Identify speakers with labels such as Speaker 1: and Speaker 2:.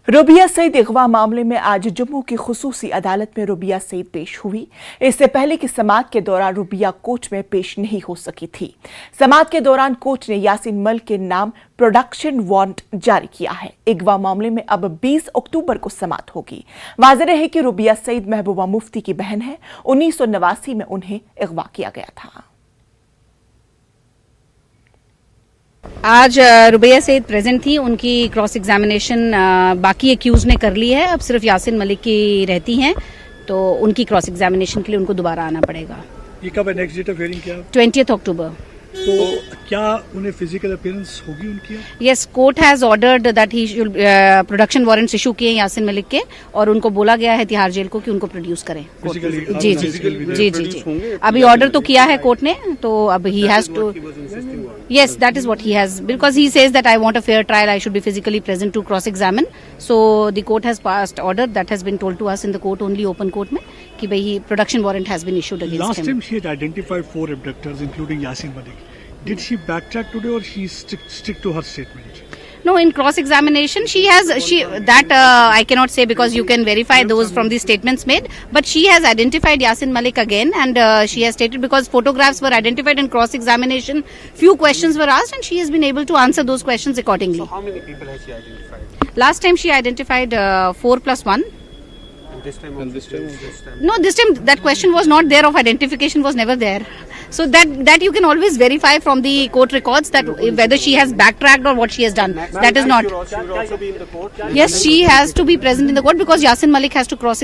Speaker 1: रुबिया सईद अगवा मामले में आज जम्मू की खुसूसी अदालत में रुबिया सईद पेश हुई। इससे पहले कि समाअत के दौरान रुबिया कोर्ट में पेश नहीं हो सकी थी। समाअत के दौरान कोर्ट ने यासीन मलिक के नाम प्रोडक्शन वारंट जारी किया है। अगवा मामले में अब 20 अक्टूबर को समाअत होगी। वाज़ेह है कि रुबिया सईद महबूबा मुफ्ती की बहन है। 1989 में उन्हें अगवा किया गया था।
Speaker 2: आज रुबिया सईद प्रेजेंट थी। उनकी क्रॉस एग्जामिनेशन बाकी एक्यूज ने कर ली है। अब सिर्फ यासीन मलिक की रहती हैं, तो उनकी क्रॉस एग्जामिनेशन के लिए उनको दोबारा आना पड़ेगा।
Speaker 3: ये कब है नेक्स्ट डेट ऑफ हियरिंग? क्या
Speaker 2: 20 अक्टूबर।
Speaker 3: तो क्या उन्हें फिजिकल अपीयरेंस होगी उनकी?
Speaker 2: Yes, court has ordered that he should production warrants issue किए यासीन मलिक के, और उनको बोला गया है तिहाड़ जेल को कि उनको प्रोड्यूस करें। जी जी जी जी जी अभी ऑर्डर तो किया है कोर्ट ने, तो अब he has to. Yes, that is what he has, because he says that I want a fair trial, I should be physically present to cross-examine. So the court has passed order that has been told to us in the court, only open court में, कि भाई production warrant has been issued against him.
Speaker 3: Last time she had identified 4 abductors, including Yasin Malik. Did she backtrack today, or she stick to her statement?
Speaker 2: No, in cross-examination, I cannot say, because you can verify those from the statements made. But she has identified Yasin Malik again, and she has stated, because photographs were identified in cross-examination, few questions were asked, and she has been able to answer those questions accordingly.
Speaker 4: So how many people has she identified?
Speaker 2: Last time she identified 4 plus 1.
Speaker 4: And this time?
Speaker 2: No, this time that question was not there, of identification was never there. So that you can always verify from the court records, that whether she has backtracked or what she has done. That is not.
Speaker 4: She will also be in the court?
Speaker 2: Yes, she has to be present in the court, because Yasin Malik has to cross